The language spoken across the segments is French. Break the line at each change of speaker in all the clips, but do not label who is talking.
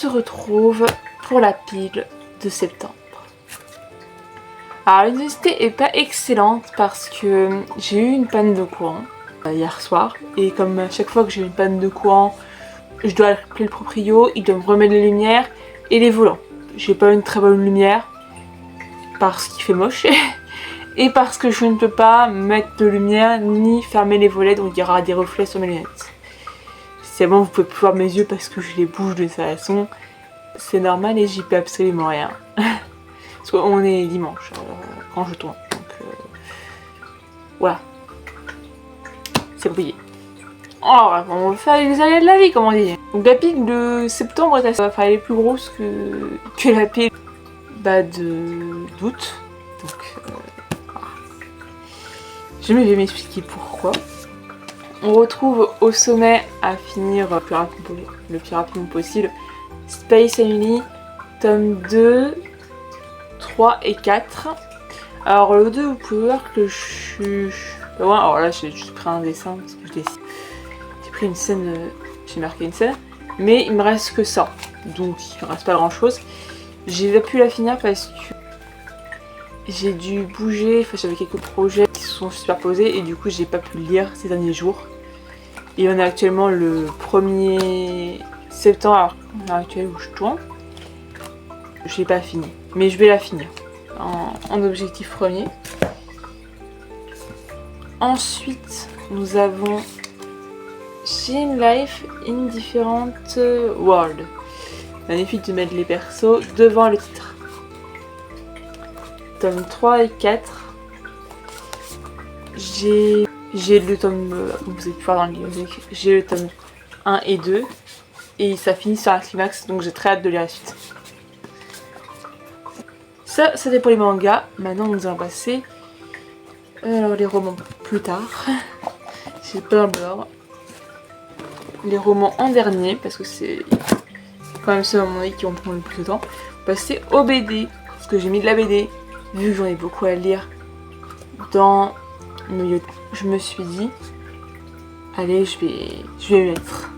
se retrouve pour la pile de septembre. Alors l'intensité est pas excellente parce que j'ai eu une panne de courant hier soir. Et comme à chaque fois que j'ai une panne de courant, je dois appeler le proprio, il doit me remettre les lumières et les volants. J'ai pas une très bonne lumière parce qu'il fait moche et parce que je ne peux pas mettre de lumière ni fermer les volets, donc il y aura des reflets sur mes lunettes. C'est bon, vous pouvez plus voir mes yeux parce que je les bouge de cette façon. C'est normal et j'y peux absolument rien. Parce qu'on est dimanche quand je tourne. Donc voilà. C'est compliqué. Alors, on va faire les aléas de la vie, comme on dit. Donc la pile de septembre est assez... elle est plus grosse que la pile d'août. Donc voilà. Je vais m'expliquer pourquoi. On retrouve au sommet à finir le plus rapidement possible Space Family, tome 2, 3 et 4. Alors le 2, vous pouvez voir que je suis pas loin. Alors là, j'ai juste pris un dessin parce que j'ai pris une scène, j'ai marqué une scène. Mais il me reste que ça. Donc il me reste pas grand chose. J'ai pas pu la finir parce que j'ai dû bouger. Enfin, j'avais quelques projets qui se sont superposés et du coup, j'ai pas pu le lire ces derniers jours. Et on est actuellement le 1er septembre, alors à l'heure actuelle où je tourne. Je l'ai pas fini, mais je vais la finir en objectif premier. Ensuite, nous avons Jim Life in Different World. Magnifique de mettre les persos devant le titre. Tome 3 et 4. J'ai le tome, comme vous avez pu voir dans le livre, j'ai le tome 1 et 2 et ça finit sur un climax, donc j'ai très hâte de lire la suite. Ça, c'était pour les mangas. Maintenant, nous allons passer les romans plus tard. J'ai pas d'ordre. Les romans en dernier, parce que c'est quand même ceux à mon avis qui vont prendre le plus de temps. Passer au BD, parce que j'ai mis de la BD, vu que j'en ai beaucoup à lire dans nos milieu. Je me suis dit, allez, je vais mettre.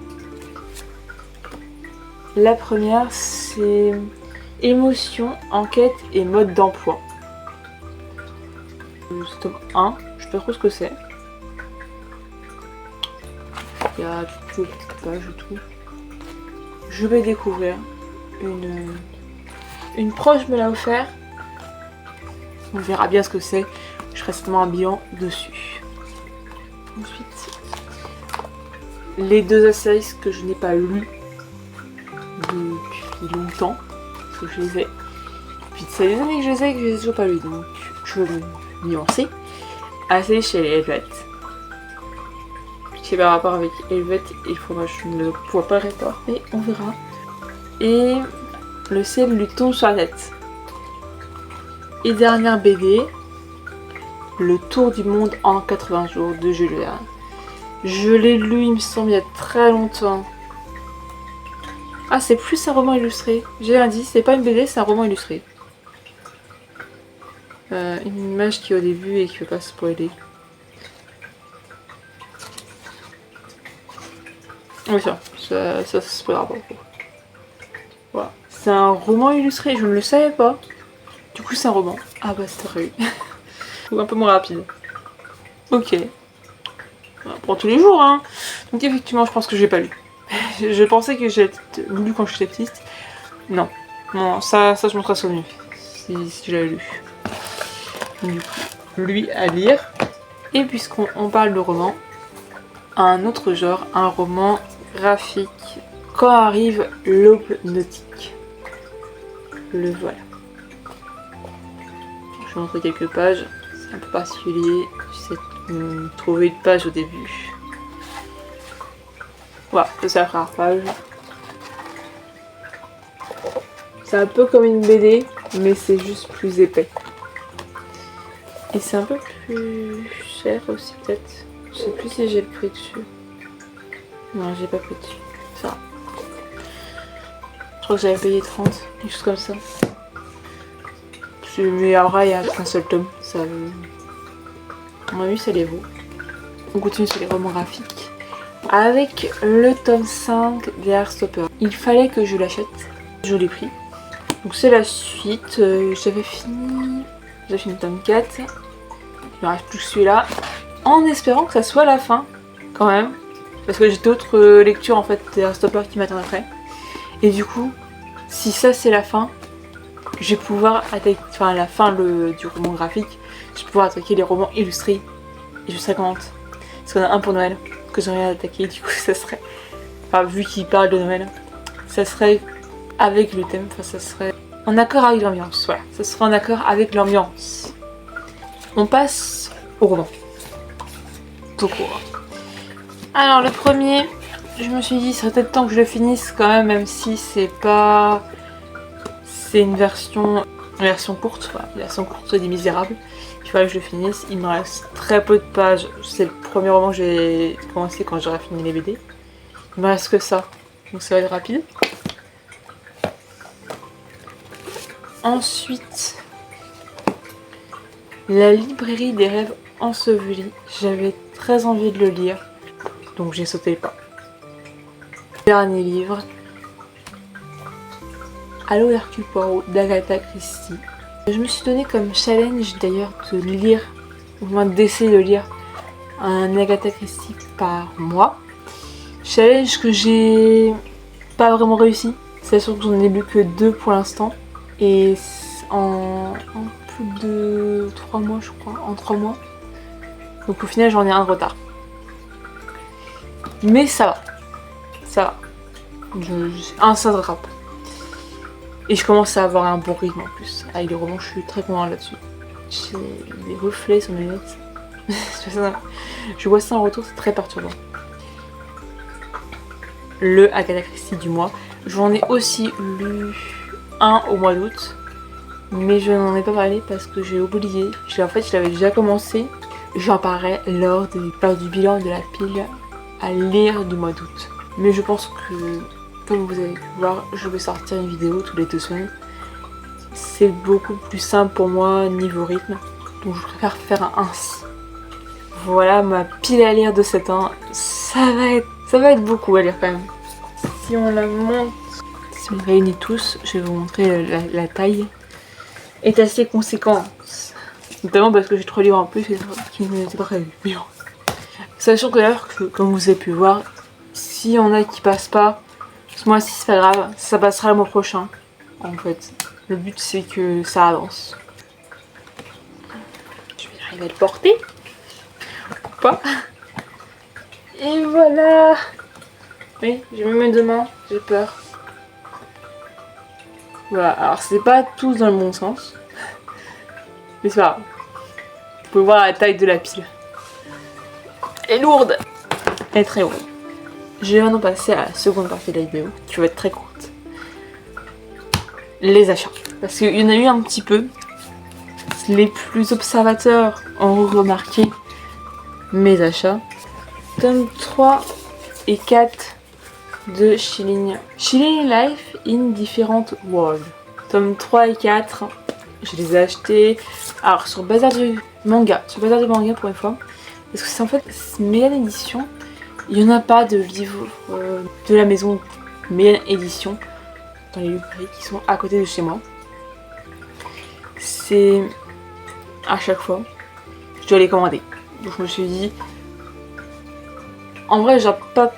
La première, c'est émotion, enquête et mode d'emploi. C'est tome 1, je sais pas trop ce que c'est. Il y a toutes les petites pages et tout. Je vais découvrir. Une proche me l'a offert. On verra bien ce que c'est. Je ferai certainement un bilan dessus. Ensuite, les deux Astérisques que je n'ai pas lus depuis longtemps, parce que je les ai. Puis ça fait des années que je les ai et que je les ai toujours pas lus, donc je veux me nuancer. Assez chez les Helvet. Je sais pas rapport avec Helvet, il faudra, je ne pourrai pas le rapport, mais on verra. Et le ciel lui tombe sur la tête. Et dernière BD. Le tour du monde en 80 jours de Jules Verne. Je l'ai lu, il me semble, il y a très longtemps. Ah, c'est plus un roman illustré. J'ai rien dit, c'est pas une BD, c'est un roman illustré. Une image qui est au début et qui ne veut pas spoiler. Oui, ça se spoilera pas. Voilà. C'est un roman illustré, je ne le savais pas. Du coup, c'est un roman. Ah bah, c'est vrai. Ou un peu moins rapide. Ok. On prend tous les jours, hein. Donc effectivement, je pense que j'ai pas lu. Je pensais que j'ai lu quand j'étais petite. Non. Non, ça je m'en serais souvenu. Si j'avais lu. Du coup, lui à lire. Et puisqu'on parle de roman, un autre genre, un roman graphique. Quand arrive l'aube nautique. Le voilà. Je vais montrer quelques pages. C'est un peu particulier, j'essaie de trouver une page au début. Voilà, c'est la première page. C'est un peu comme une BD, mais c'est juste plus épais. Et c'est un peu plus cher aussi peut-être. Je sais plus si j'ai le prix dessus. Non, j'ai pas pris dessus. Ça. Je crois que j'avais payé 30, quelque chose comme ça. Mais alors là, il y a qu'un seul tome. Ça, on a vu, ça les vaut. On continue sur les romans graphiques. Avec le tome 5 des Heartstopper. Il fallait que je l'achète. Je l'ai pris. Donc c'est la suite. J'avais fini le tome 4. Il me reste plus que celui-là. En espérant que ça soit la fin, quand même. Parce que j'ai d'autres lectures en fait, un stopper qui m'attendent après. Et du coup, si ça c'est la fin, je vais pouvoir attaquer, enfin la fin du roman graphique, je vais pouvoir attaquer les romans illustrés. Et je serai contente. Parce qu'on a un pour Noël que j'aimerais attaquer, du coup ça serait, enfin vu qu'il parle de Noël, ça serait avec le thème, enfin ça serait en accord avec l'ambiance, voilà. Ça serait en accord avec l'ambiance. On passe au roman. Tout court. Alors le premier, je me suis dit, il serait peut-être temps que je le finisse quand même si c'est pas... C'est une version courte, voilà, version courte des Misérables. Il fallait que je le finisse. Il me reste très peu de pages. C'est le premier roman que j'ai commencé quand j'aurai fini les BD. Il me reste que ça, donc ça va être rapide. Ensuite, La librairie des rêves ensevelis. J'avais très envie de le lire, donc j'ai sauté le pas. Dernier livre, Allô Hercule Poirot d'Agatha Christie. Je me suis donné comme challenge d'ailleurs de lire, au moins d'essayer de lire un Agatha Christie par mois. Challenge que j'ai pas vraiment réussi. C'est sûr que j'en ai lu que 2 pour l'instant. Et en plus de 3 mois je crois, en 3 mois. Donc au final j'en ai un de retard. Mais ça va. Ça va. Ça se rattrape. Et je commence à avoir un bon rythme en plus. Avec les romans, je suis très contente là-dessus. J'ai des reflets sur mes lunettes. Je vois ça en retour, c'est très perturbant. Le Agatha Christie du mois. J'en ai aussi lu un au mois d'août. Mais je n'en ai pas parlé parce que j'ai oublié. En fait, je l'avais déjà commencé. J'en parlerai lors du bilan de la pile à lire du mois d'août. Mais je pense que, comme vous avez pu voir, je vais sortir une vidéo tous les 2 semaines. C'est beaucoup plus simple pour moi niveau rythme. Donc je préfère faire ainsi. Voilà ma pile à lire de 7 ans. Ça va être beaucoup à lire quand même. Si on la monte, si on réunit tous, je vais vous montrer la taille. Est assez conséquente. Notamment parce que j'ai 3 livres en plus qui n'étaient pas prévus. Sachant que d'ailleurs, comme vous avez pu voir, s'il y en a qui passent pas ce mois-ci, c'est pas grave, ça passera le mois prochain. En fait, le but c'est que ça avance. Je vais arriver à le porter. Pourquoi pas. Et voilà. Oui, j'ai mis mes 2 mains, j'ai peur. Voilà, alors c'est pas tous dans le bon sens. Mais c'est pas grave. Vous pouvez voir la taille de la pile. Elle est lourde. Elle est très lourde. Je vais maintenant passer à la seconde partie de la vidéo, qui va être très courte. Les achats. Parce qu'il y en a eu un petit peu. Les plus observateurs ont remarqué mes achats. Tome 3 et 4 de Chilling Life in Different World. Tome 3 et 4, je les ai achetés. Alors sur Bazar du Manga, pour une fois. Parce que c'est en fait Méliane Édition. Il n'y en a pas de livres de la maison Méliane Édition dans les librairies qui sont à côté de chez moi. C'est à chaque fois, je dois les commander. Donc je me suis dit, en vrai, j'aurais pas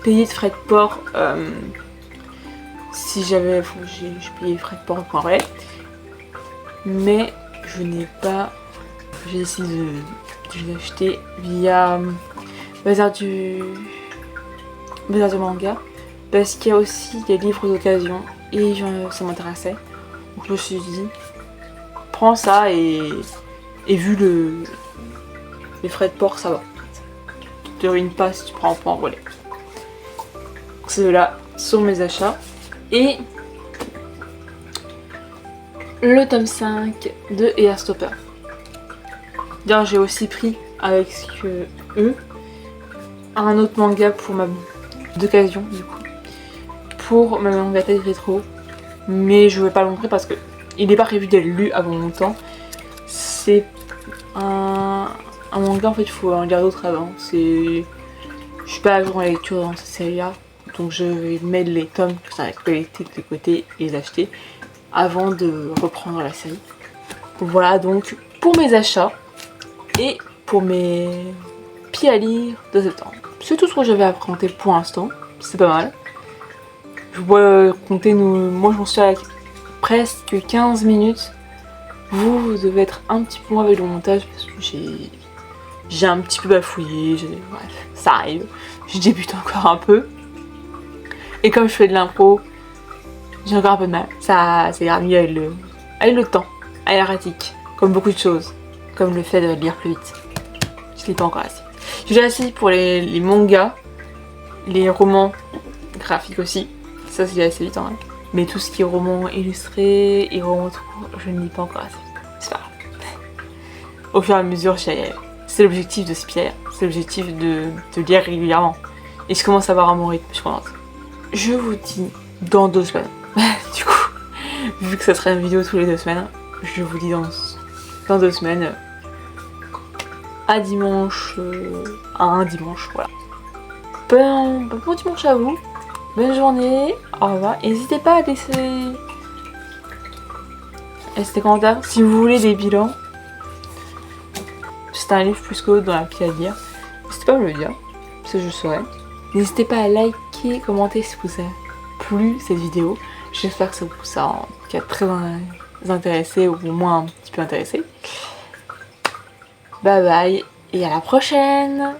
payé de frais de port si j'avais, j'ai payé les frais de port pour vrai. Mais je n'ai pas, j'ai décidé de les acheter via Bazar du Manga, parce qu'il y a aussi des livres d'occasion et ça m'intéressait. Donc je me suis dit, prends ça et vu les frais de port, ça va. Tu te ruines pas si tu prends pas en relais. Ceux-là sont mes achats. Et le tome 5 de Heartstopper. D'ailleurs, j'ai aussi pris avec eux un autre manga pour ma d'occasion du coup, pour ma manga tête rétro, mais je vais pas le montrer parce que il n'est pas prévu d'être lu avant longtemps. C'est un manga, en fait il faut en lire d'autres avant. Je suis pas à jour en lecture dans cette série là, donc je vais mettre les tomes que j'avais collectés de les côtés et les acheter avant de reprendre la série. Voilà donc pour mes achats et pour mes pieds à lire de septembre. C'est tout ce que j'avais à raconter pour l'instant, c'est pas mal. Je vois compter moi j'en suis à presque 15 minutes. Vous devez être un petit peu moins avec le montage parce que j'ai un petit peu bafouillé, bref, ça arrive. Je débute encore un peu. Et comme je fais de l'impro, j'ai encore un peu de mal. Ça ira mieux avec le temps, avec la pratique, comme beaucoup de choses. Comme le fait de lire plus vite. Je lis pas encore assez. Je lis assez pour les mangas, les romans graphiques aussi. Ça, c'est assez vite en vrai. Mais tout ce qui est romans illustrés et romans tout court, je ne lis pas encore assez vite. C'est pas grave. Au fur et à mesure, c'est l'objectif de Spire. C'est l'objectif de lire régulièrement. Et je commence à avoir un bon rythme, je pense. Je vous dis dans 2 semaines. Du coup, vu que ça sera une vidéo tous les 2 semaines, je vous dis dans 2 semaines. À dimanche. À un dimanche, voilà. Bon dimanche à vous. Bonne journée. Au revoir. N'hésitez pas à laisser des commentaires si vous voulez des bilans. C'est un livre plus que l'autre dans la pile à lire. N'hésitez pas à me le dire, ça je saurais. N'hésitez pas à liker, commenter si vous a plu cette vidéo. J'espère que ça vous a en tout cas très intéressé ou au moins un petit peu intéressé. Bye bye et à la prochaine.